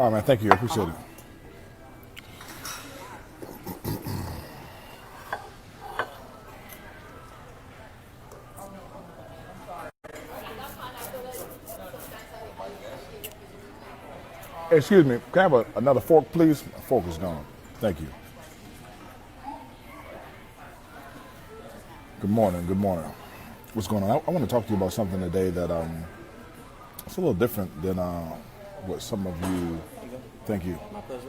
All right, man. Thank you. I appreciate it. Excuse me. Can I have another fork, please? My fork is gone. Thank you. Good morning. Good morning. What's going on? I want to talk to you about something today that it's a little different than what some of you. Thank you. My pleasure.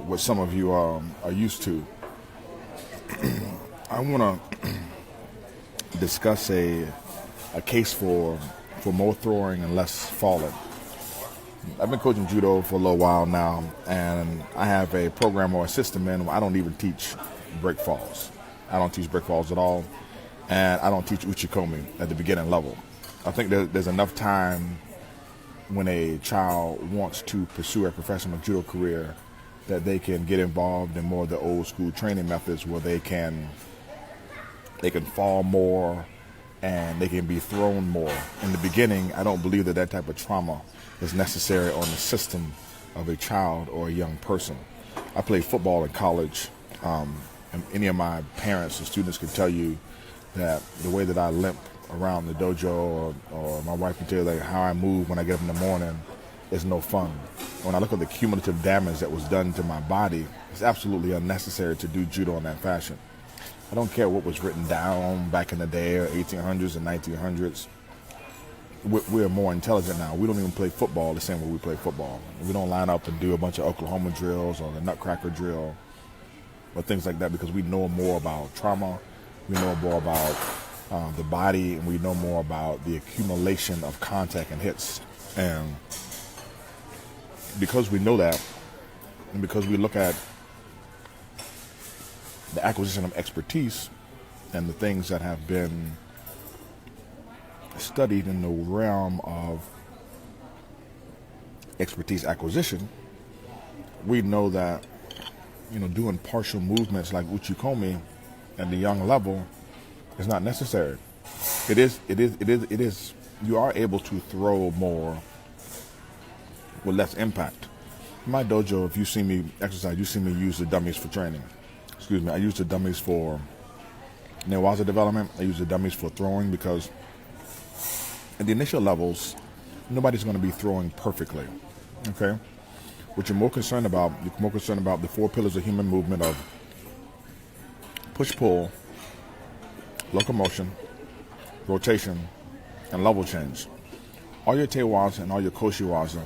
What some of you are used to. I want to discuss a case for more throwing and less falling. I've been coaching judo for a little while now, and I have a program or a system in where I don't even teach break falls. I don't teach break falls at all, and I don't teach uchikomi at the beginning level. I think there's enough time when a child wants to pursue a professional judo career that they can get involved in more of the old school training methods where they can fall more and they can be thrown more. In the beginning, I don't believe that type of trauma is necessary on the system of a child or a young person. I played football in college, and any of my parents and students can tell you that the way that I limp around the dojo, or my wife can tell you like how I move when I get up in the morning, is no fun. When I look at the cumulative damage that was done to my body, it's absolutely unnecessary to do judo in that fashion. I don't care what was written down back in the day, or 1800s and 1900s. We're more intelligent now. We don't even play football the same way we play football. We don't line up and do a bunch of Oklahoma drills or the Nutcracker drill or things like that because we know more about trauma, we know more about the body, and we know more about the accumulation of contact and hits. And because we know that, and because we look at the acquisition of expertise and the things that have been studied in the realm of expertise acquisition, we know that doing partial movements like uchikomi at the young level is not necessary. It is. You are able to throw more with less impact. In my dojo, if you see me exercise, you see me use the dummies for training. Excuse me, I use the dummies for newaza development. I use the dummies for throwing because at the initial levels, nobody's going to be throwing perfectly. Okay? What you're more concerned about the four pillars of human movement of push-pull, locomotion, rotation, and level change. All your tewaza and all your koshiwaza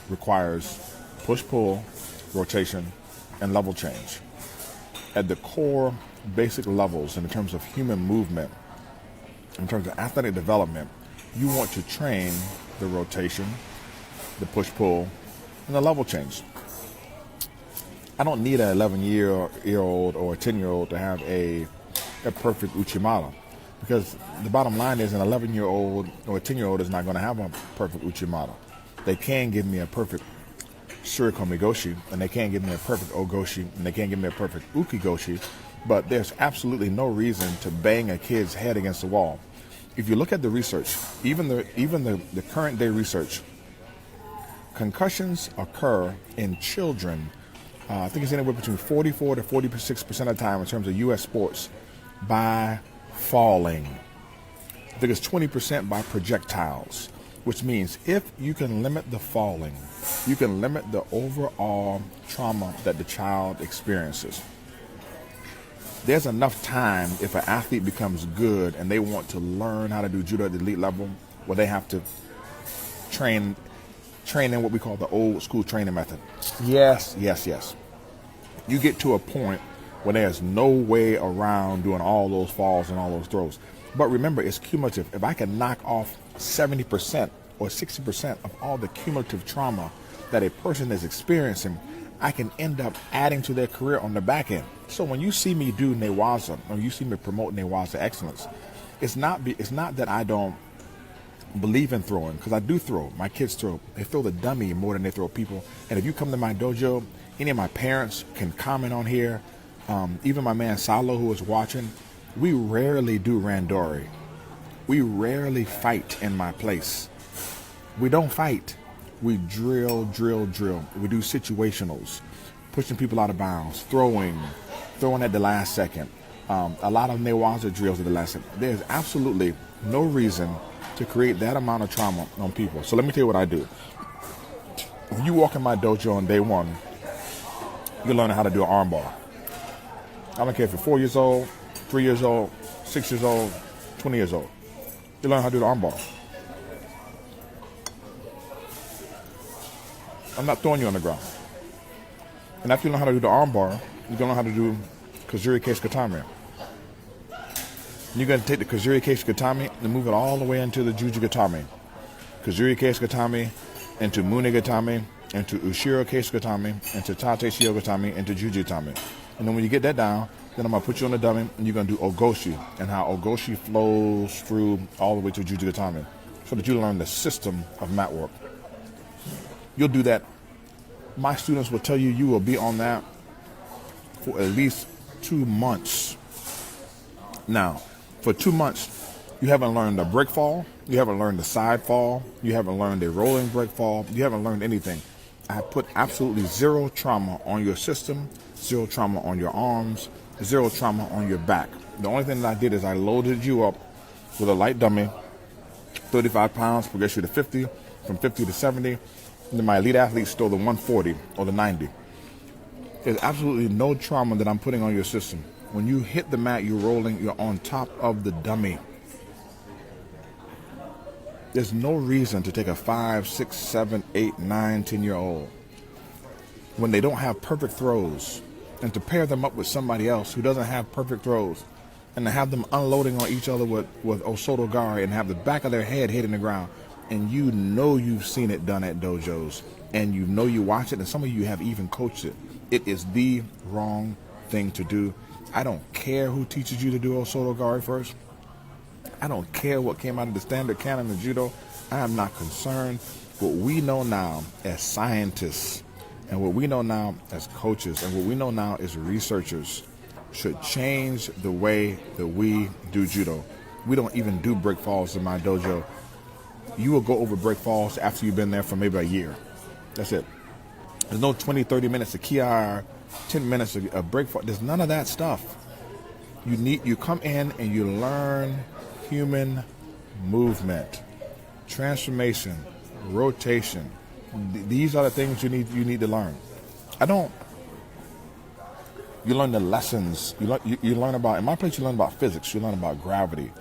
requires push-pull, rotation, and level change. At the core basic levels in terms of human movement, in terms of athletic development, you want to train the rotation, the push-pull, and the level change. I don't need an 11-year-old or a 10-year-old to have a perfect uchimata, because the bottom line is an 11-year-old or a 10-year-old is not going to have a perfect uchimata. They can give me a perfect surikomigoshi, and they can't give me a perfect ogoshi, and they can't give me a perfect ukigoshi, but there's absolutely no reason to bang a kid's head against the wall. If you look at the research, even the current day research, concussions occur in children, I think it's anywhere between 44 to 46% of the time in terms of U.S. sports, by falling. I think it's 20% by projectiles, which means if you can limit the falling, you can limit the overall trauma that the child experiences. There's enough time if an athlete becomes good and they want to learn how to do judo at the elite level, where they have to train in what we call the old school training method. Yes. You get to a point where there's no way around doing all those falls and all those throws. But remember, it's cumulative. If I can knock off 70% or 60% of all the cumulative trauma that a person is experiencing, I can end up adding to their career on the back end. So when you see me do newaza, or you see me promote newaza excellence, it's not that I don't believe in throwing, because I do throw. My kids throw. They throw the dummy more than they throw people. And if you come to my dojo, any of my parents can comment on here. Even my man Salo, who is watching, we rarely do randori. We rarely fight in my place. We don't fight. We drill. We do situationals, pushing people out of bounds, throwing at the last second. A lot of Newaza drills at the last second. There's absolutely no reason to create that amount of trauma on people. So let me tell you what I do. When you walk in my dojo on day one, you're learning how to do an arm bar. I don't care if you're 4 years old, 3 years old, 6 years old, 20 years old. You learn how to do the arm bar. I'm not throwing you on the ground. And after you learn how to do the arm bar, you're going to learn how to do Kazuri Case Katame. You're going to take the Kazuri Case Katame and move it all the way into the Juji Katame. Kazuri Case Katame, into Mune Gatame, into Ushiro Case Gatame, into Tate Shio Gatame, into Juji Gatame. And then when you get that down, then I'm going to put you on the dummy and you're going to do Ogoshi and how Ogoshi flows through all the way to Juji Gatame so that you learn the system of mat work. You'll do that. My students will tell you you will be on that for at least 2 months. Now, for 2 months, you haven't learned a break fall, you haven't learned a side fall, you haven't learned a rolling break fall, you haven't learned anything. I put absolutely zero trauma on your system, zero trauma on your arms, zero trauma on your back. The only thing that I did is I loaded you up with a light dummy, 35 pounds, progress you to 50, from 50 to 70, and then my elite athletes stole the 140 or the 90. There's absolutely no trauma that I'm putting on your system. When you hit the mat, you're rolling, you're on top of the dummy. There's no reason to take a 5, 6, 7, 8, 9, 10-year-old when they don't have perfect throws and to pair them up with somebody else who doesn't have perfect throws and to have them unloading on each other with Osoto Gari and have the back of their head hitting the ground. And you know you've seen it done at dojos and you know you watch it and some of you have even coached it. It is the wrong thing to do. I don't care who teaches you to do Osoto Gari first. I don't care what came out of the standard canon of judo. I am not concerned. What we know now as scientists and what we know now as coaches and what we know now as researchers should change the way that we do judo. We don't even do break falls in my dojo. You will go over break falls after you've been there for maybe a year. That's it. There's no 20, 30 minutes of kiai, 10 minutes of break fall. There's none of that stuff. You come in and you learn human movement, transformation, rotation. These are the things you need to learn. You learn the lessons. You learn about, in my place, you learn about physics. You learn about gravity.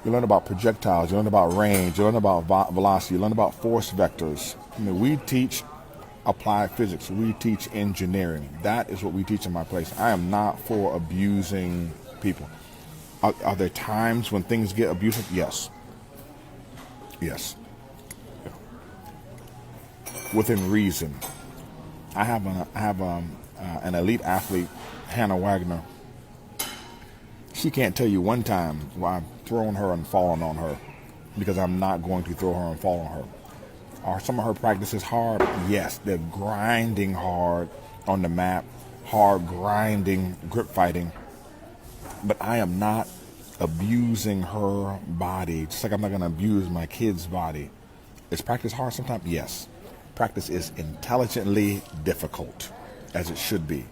You learn about projectiles. You learn about range. You learn about velocity. You learn about force vectors. I mean, we teach applied physics. We teach engineering. That is what we teach in my place. I am not for abusing people. Are there times when things get abusive? Yes. Yes. Yeah. Within reason. I have an elite athlete, Hannah Wagner. She can't tell you one time why I've thrown her and fallen on her because I'm not going to throw her and fall on her. Are some of her practices hard? Yes, they're grinding hard on the mat, hard grinding, grip fighting. But I am not abusing her body, just like I'm not going to abuse my kid's body. Is practice hard sometimes? Yes. Practice is intelligently difficult, as it should be.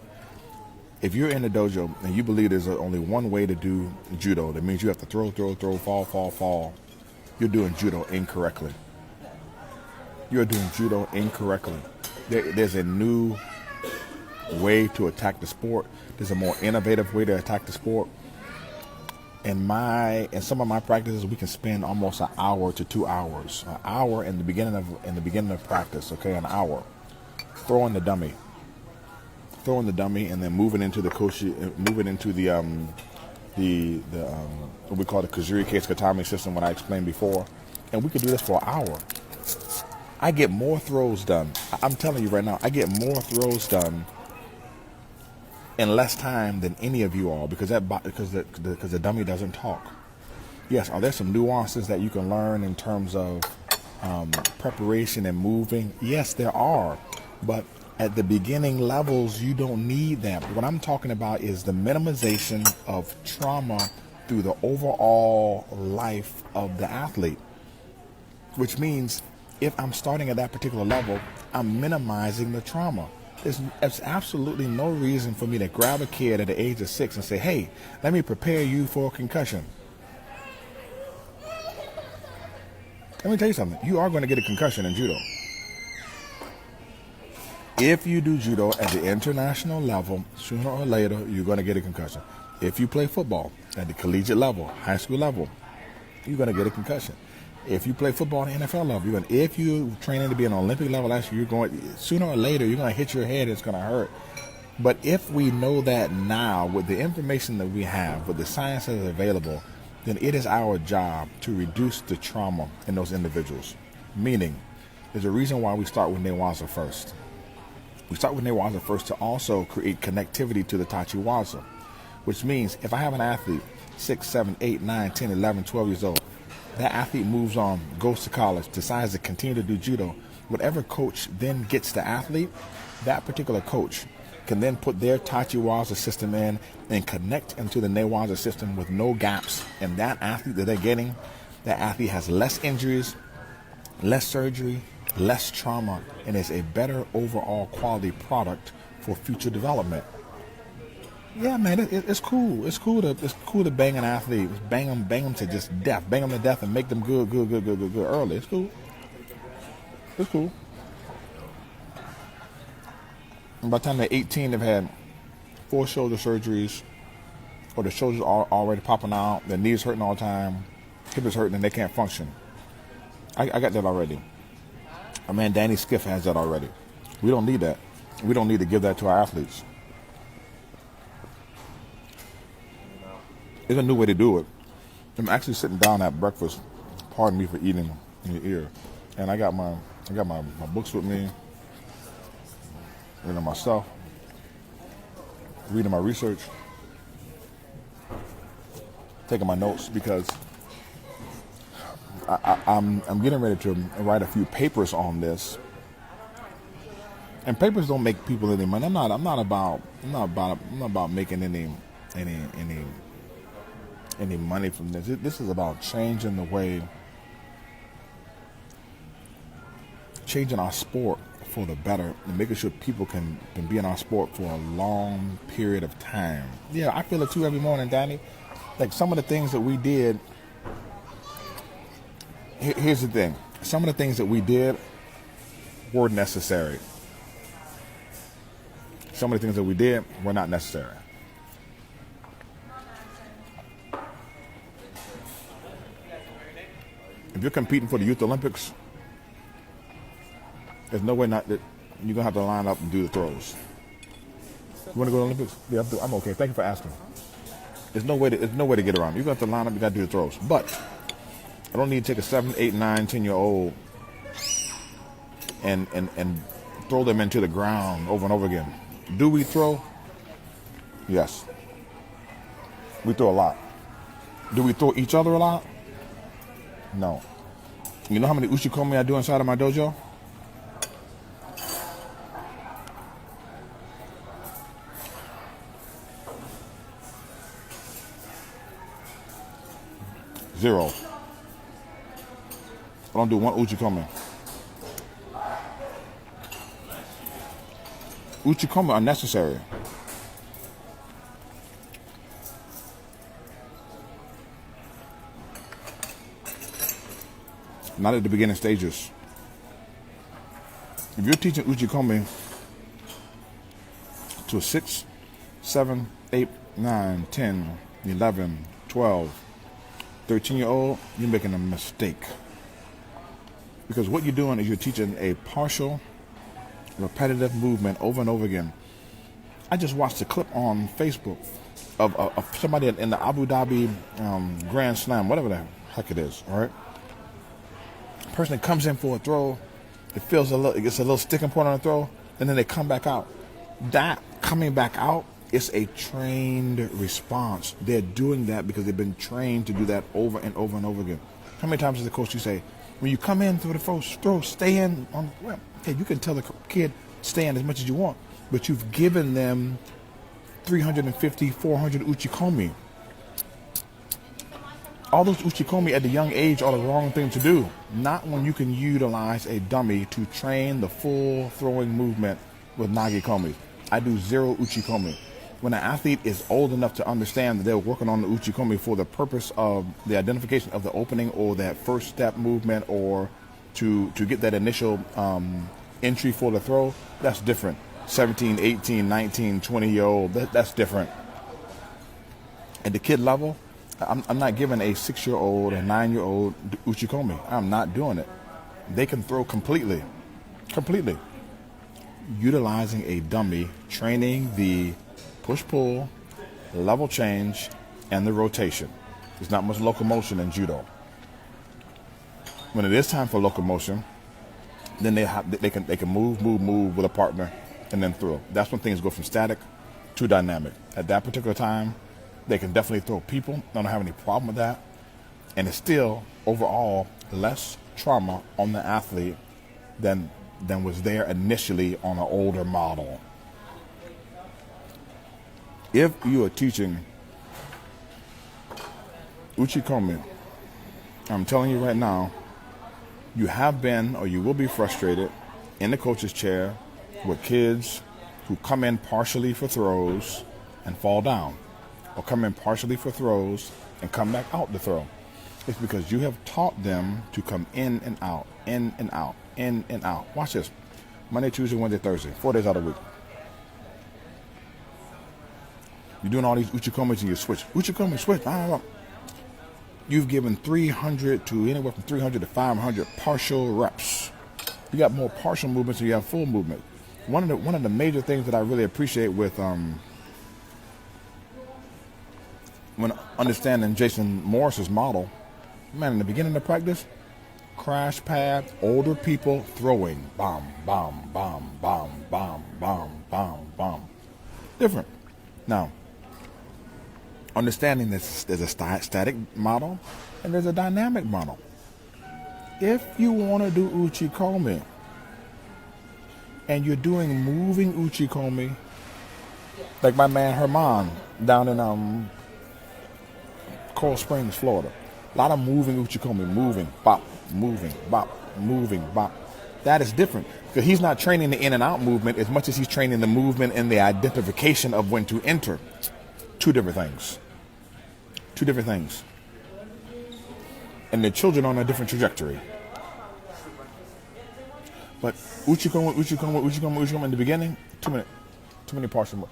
If you're in the dojo and you believe there's only one way to do judo, that means you have to throw, fall, you're doing judo incorrectly. You're doing judo incorrectly. There's a new way to attack the sport. There's a more innovative way to attack the sport. In some of my practices, we can spend almost an hour to 2 hours. An hour in the beginning of practice, okay, an hour. Throwing the dummy, and then moving into the koshi, moving into the what we call the Kazuri Case Katame system, what I explained before. And we could do this for an hour. I get more throws done. I'm telling you right now, I get more throws done in less time than any of you all because the dummy doesn't talk. Yes, are there some nuances that you can learn in terms of preparation and moving? Yes, there are. But at the beginning levels, you don't need that. What I'm talking about is the minimization of trauma through the overall life of the athlete, which means if I'm starting at that particular level, I'm minimizing the trauma. There's absolutely no reason for me to grab a kid at the age of 6 and say, hey, let me prepare you for a concussion. Let me tell you something. You are going to get a concussion in judo. If you do judo at the international level, sooner or later, you're going to get a concussion. If you play football at the collegiate level, high school level, you're going to get a concussion. If you play football at the NFL level, if you're training to be an Olympic level, sooner or later, you're going to hit your head. It's going to hurt. But if we know that now, with the information that we have, with the science that is available, then it is our job to reduce the trauma in those individuals. Meaning, there's a reason why we start with Newaza first. We start with Newaza first to also create connectivity to the Tachiwaza, which means if I have an athlete, 6, 7, 8, 9, 10, 11, 12 years old, that athlete moves on, goes to college, decides to continue to do judo, whatever coach then gets the athlete, that particular coach can then put their Tachiwaza system in and connect into the Newaza system with no gaps. And that athlete that they're getting, that athlete has less injuries, less surgery, less trauma, and is a better overall quality product for future development. Yeah, man, it's cool. It's cool to bang an athlete, bang them to just death, bang them to death, and make them good early. It's cool. It's cool. And by the time they're 18, they've had 4 shoulder surgeries, or the shoulders are already popping out, their knees hurting all the time, hip is hurting, and they can't function. I got that already. My man Danny Skiff has that already. We don't need that. We don't need to give that to our athletes. There's a new way to do it. I'm actually sitting down at breakfast. Pardon me for eating in your ear. And I got my books with me. Reading myself. Reading my research. Taking my notes because I'm getting ready to write a few papers on this. And papers don't make people any money. I'm not about making any money from this. This is about changing the way, changing our sport for the better, and making sure people can be in our sport for a long period of time. Yeah, I feel it too every morning, Danny. Like some of the things that we did. Here's the thing. Some of the things that we did were necessary. Some of the things that we did were not necessary. If you're competing for the Youth Olympics, there's no way not that you're gonna have to line up and do the throws. You want to go to the Olympics? Yeah, I'm okay. Thank you for asking. There's no way to get around. You're gonna have to line up. You gotta do the throws. But I don't need to take a 7, 8, 9, 10-year-old and throw them into the ground over and over again. Do we throw? Yes. We throw a lot. Do we throw each other a lot? No. You know how many uchikomi I do inside of my dojo? Zero. I don't do one uchikomi. Uchikomi are necessary. Not at the beginning stages. If you're teaching uchikomi to 6, 7, 8, 9, 10, 11, 12, 13-year-old, you're making a mistake. Because what you're doing is you're teaching a partial, repetitive movement over and over again. I just watched a clip on Facebook of somebody in the Abu Dhabi Grand Slam, whatever the heck it is, all right? Person that comes in for a throw, it gets a little sticking point on the throw, and then they come back out. That coming back out is a trained response. They're doing that because they've been trained to do that over and over and over again. How many times does the coach say, when you come in through the first throw, stay in on, well, okay, you can tell the kid stay in as much as you want, but you've given them 350, 400 uchikomi. All those uchikomi at the young age are the wrong thing to do. Not when you can utilize a dummy to train the full throwing movement with nagikomi. I do 0 uchikomi. When an athlete is old enough to understand that they're working on the uchikomi for the purpose of the identification of the opening or that first step movement or to get that initial entry for the throw, that's different. 17, 18, 19, 20-year-old, that's different. At the kid level, I'm not giving a 6-year-old, a 9-year-old uchikomi. I'm not doing it. They can throw completely. Utilizing a dummy, training the push-pull, level change, and the rotation. There's not much locomotion in judo. When it is time for locomotion, then they can move with a partner and then throw. That's when things go from static to dynamic. At that particular time, they can definitely throw people. I don't have any problem with that. And it's still, overall, less trauma on the athlete than was there initially on an older model. If you are teaching uchikomi, I'm telling you right now, you have been or you will be frustrated in the coach's chair with kids who come in partially for throws and fall down, or come in partially for throws and come back out to throw. It's because you have taught them to come in and out, in and out, in and out. Watch this. Monday, Tuesday, Wednesday, Thursday, 4 days out of the week. You're doing all these uchikomis and you switch. Uchikomi, switch. You've given 300 to anywhere from 300 to 500 partial reps. You got more partial movements than you have full movement. One of the major things that I really appreciate with when understanding Jason Morris's model, man, in the beginning of practice, crash pad, older people throwing, bomb, bomb, bomb, bomb, bomb, bomb, bomb, bomb. Different. Now, understanding this, there's a static model and there's a dynamic model. If you want to do uchikomi and you're doing moving uchikomi, like my man Herman down in Coral Springs, Florida, a lot of moving uchikomi, moving, bop, moving, bop, moving, bop. That is different because he's not training the in and out movement as much as he's training the movement and the identification of when to enter. Two different things. And the children are on a different trajectory. But uchikomi in the beginning, too many partial.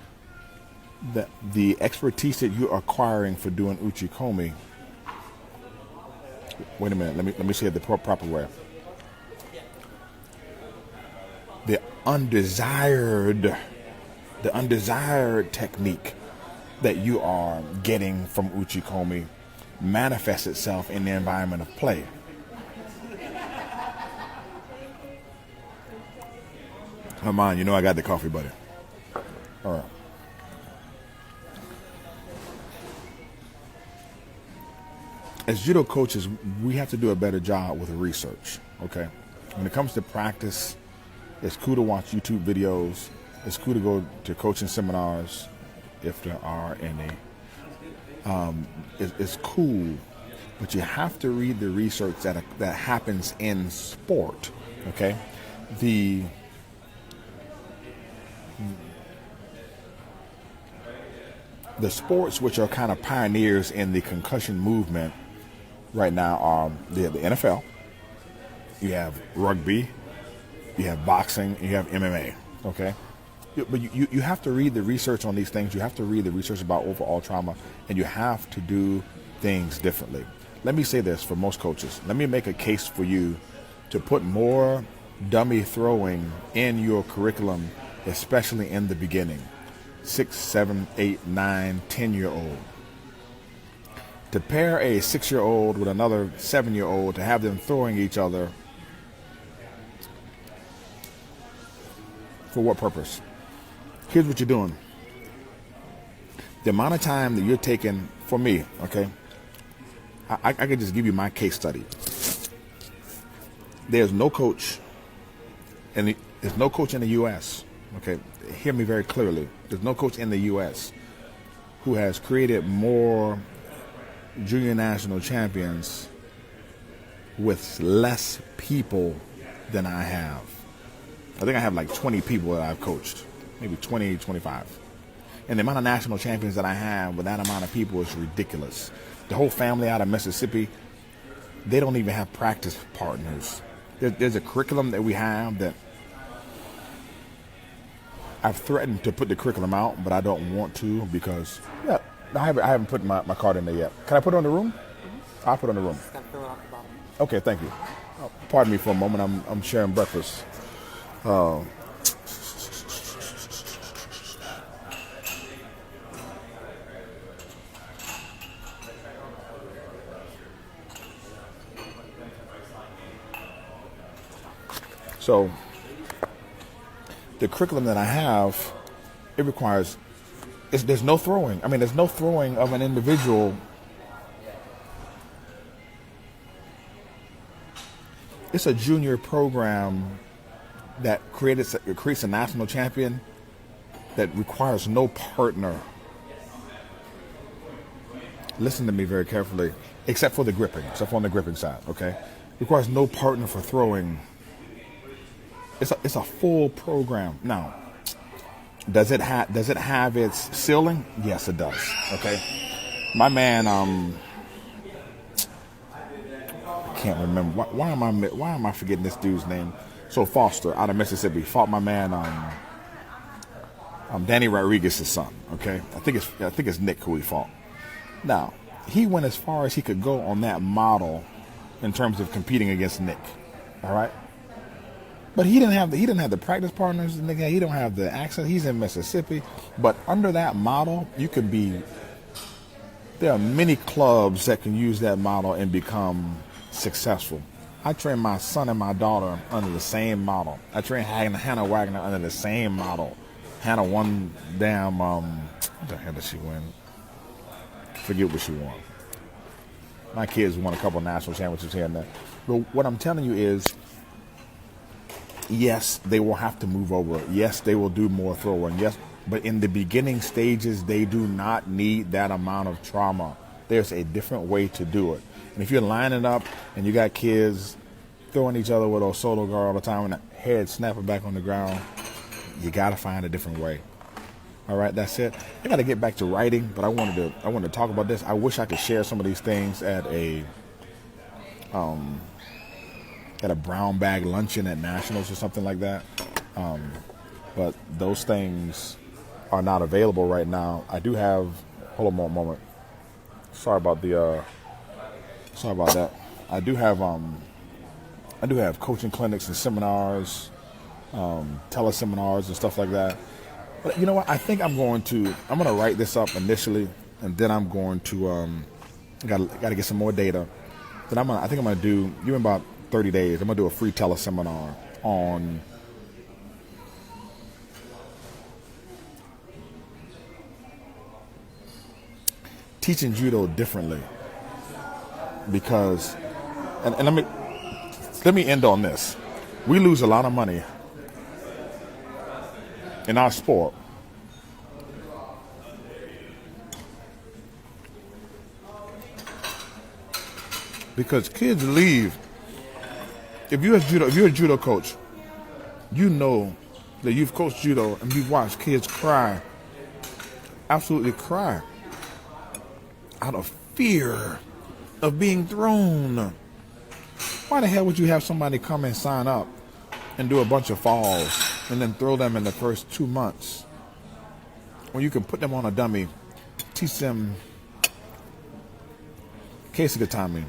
The expertise that you're acquiring for doing uchikomi. Wait a minute. Let me say it the proper way. The undesired technique that you are getting from uchikomi manifests itself in the environment of play. Come on, you know I got the coffee, buddy. All right. As judo coaches, we have to do a better job with research, okay? When it comes to practice, it's cool to watch YouTube videos. It's cool to go to coaching seminars, if there are any. It's cool, but you have to read the research that happens in sport, okay? The sports which are kind of pioneers in the concussion movement right now are the NFL, you have rugby, you have boxing, and you have MMA, okay? But you have to read the research on these things. You have to read the research about overall trauma, and you have to do things differently. Let me say this for most coaches. Let me make a case for you to put more dummy throwing in your curriculum, especially in the beginning. 6, 7, 8, 9, 10-year-old. To pair a 6-year-old with another 7-year-old, to have them throwing each other, for what purpose? Here's what you're doing. The amount of time that you're taking, for me, okay, I could just give you my case study. There's no coach, and there's no coach in the U.S., okay, hear me very clearly. There's no coach in the U.S. who has created more junior national champions with less people than I have. I think I have like 20 people that I've coached, maybe 20, 25. And the amount of national champions that I have with that amount of people is ridiculous. The whole family out of Mississippi, they don't even have practice partners. There's a curriculum that we have that I've threatened to put the curriculum out, but I don't want to because I haven't put my card in there yet. Can I put it on the room? Mm-hmm. I'll put it on the room. Just gotta fill it off the bottom. Okay, thank you. Pardon me for a moment. I'm sharing breakfast. So the curriculum that I have, it requires, there's no throwing. I mean, there's no throwing of an individual. It's a junior program that creates a national champion that requires no partner. Listen to me very carefully, except for the gripping, except on the gripping side, okay? Requires no partner for throwing. It's a full program. Now, does it have its ceiling? Yes, it does. Okay. My man, I can't remember. Why am I forgetting this dude's name? So Foster out of Mississippi fought my man, Danny Rodriguez's son. Okay. I think it's Nick who he fought. Now, he went as far as he could go on that model in terms of competing against Nick. All right. But he didn't have the practice partners. He don't have the accent. He's in Mississippi. But under that model, there are many clubs that can use that model and become successful. I train my son and my daughter under the same model. I train Hannah Wagner under the same model. Hannah won damn, what the hell did she win? Forget what she won. My kids won a couple of national championships here and there. But what I'm telling you is, yes, they will have to move over. Yes, they will do more throwing. Yes, but in the beginning stages, they do not need that amount of trauma. There's a different way to do it. And if you're lining up and you got kids throwing each other with a solo guard all the time and the head snapping back on the ground, you got to find a different way. All right, that's it. I got to get back to writing, but I wanted to talk about this. I wish I could share some of these things at a brown bag luncheon at Nationals or something like that. But those things are not available right now. I do have, hold on one moment. Sorry about that. I do have coaching clinics and seminars, teleseminars and stuff like that. But you know what? I think I'm going to write this up initially, and then I'm going to, got to get some more data. Then I think I'm going to do, in about 30 days, I'm going to do a free teleseminar on teaching judo differently. Because, and let me end on this. We lose a lot of money in our sport because kids leave. If you're a judo coach, you know that you've coached judo and you've watched kids cry, absolutely cry, out of fear of being thrown. Why the hell would you have somebody come and sign up and do a bunch of falls and then throw them in the first 2 months when you can put them on a dummy, teach them Keisugatami,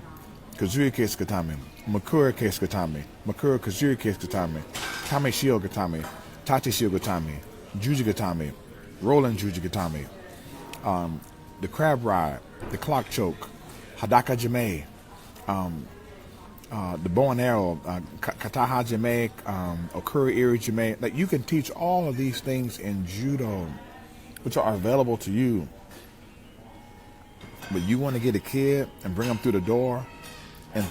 Kazuri Keisugatami, Makura Keisugatami, Makura Kazuri Keisugatami, Tame Shiogatami, Tachi Shiogatami, Jujigatami, Rolling Jujigatami, the crab ride, the clock choke, Hadaka Jime, the bow and arrow, Kataha Jime, Okuri Iri Jime. Like, you can teach all of these things in judo, which are available to you. But you want to get a kid and bring them through the door and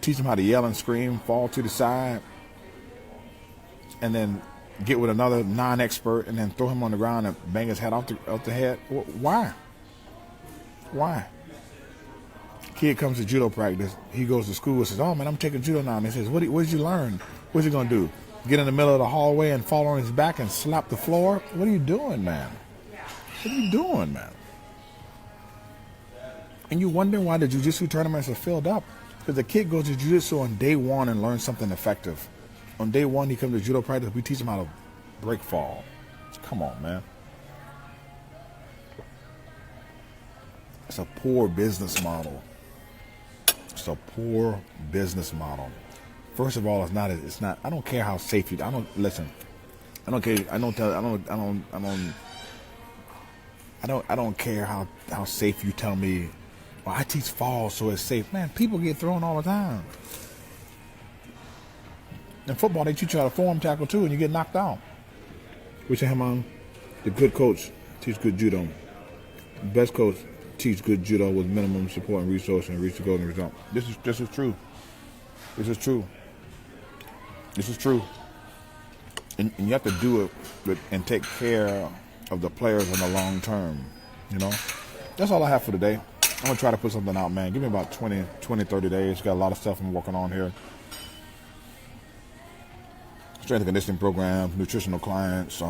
teach them how to yell and scream, fall to the side, and then get with another non-expert and then throw him on the ground and bang his head off the head. Why? Why? Kid comes to judo practice. He goes to school and says, "Oh man, I'm taking judo now." And he says, "What did you learn? What's he gonna do? Get in the middle of the hallway and fall on his back and slap the floor? What are you doing, man? What are you doing, man?" And you wonder why the jiu-jitsu tournaments are filled up. Because the kid goes to jiu-jitsu on day one and learns something effective. On day one, he comes to judo practice. We teach him how to break fall. Come on, man. It's a poor business model. It's a poor business model. First of all, it's not. I don't care how safe you. I don't listen. I don't care. I don't care how safe you tell me. Well, I teach fall, so it's safe. Man, people get thrown all the time. In football, they teach you how to form tackle too, and you get knocked out. Which him the good coach teach good judo. The best coach teach good judo with minimum support and resource and reach the golden result. This is true. This is true. This is true. And you have to do it and take care of the players in the long term. You know? That's all I have for today. I'm going to try to put something out, man. Give me about 20, 30 days. Got a lot of stuff I'm working on here. Strength and conditioning programs, nutritional clients,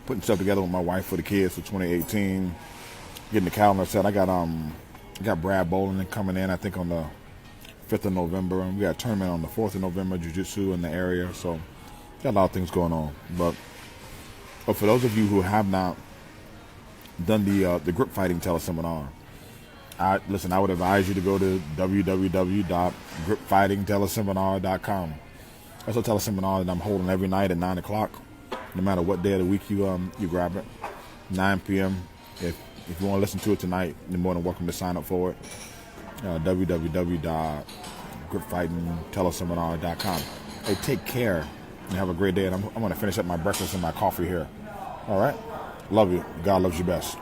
putting stuff together with my wife for the kids for 2018. Getting the calendar set. I got Brad Bowling coming in, I think, on the 5th of November. And we got a tournament on the 4th of November, jiu-jitsu in the area. So, got a lot of things going on. But for those of you who have not done the grip fighting teleseminar, I would advise you to go to www.gripfightingteleseminar.com. That's a teleseminar that I'm holding every night at 9 o'clock, no matter what day of the week you grab it. 9 p.m. If you want to listen to it tonight, you're more than welcome to sign up for it. www.gripfightingteleseminar.com. Hey, take care and have a great day. And I'm going to finish up my breakfast and my coffee here. All right? Love you. God loves you best.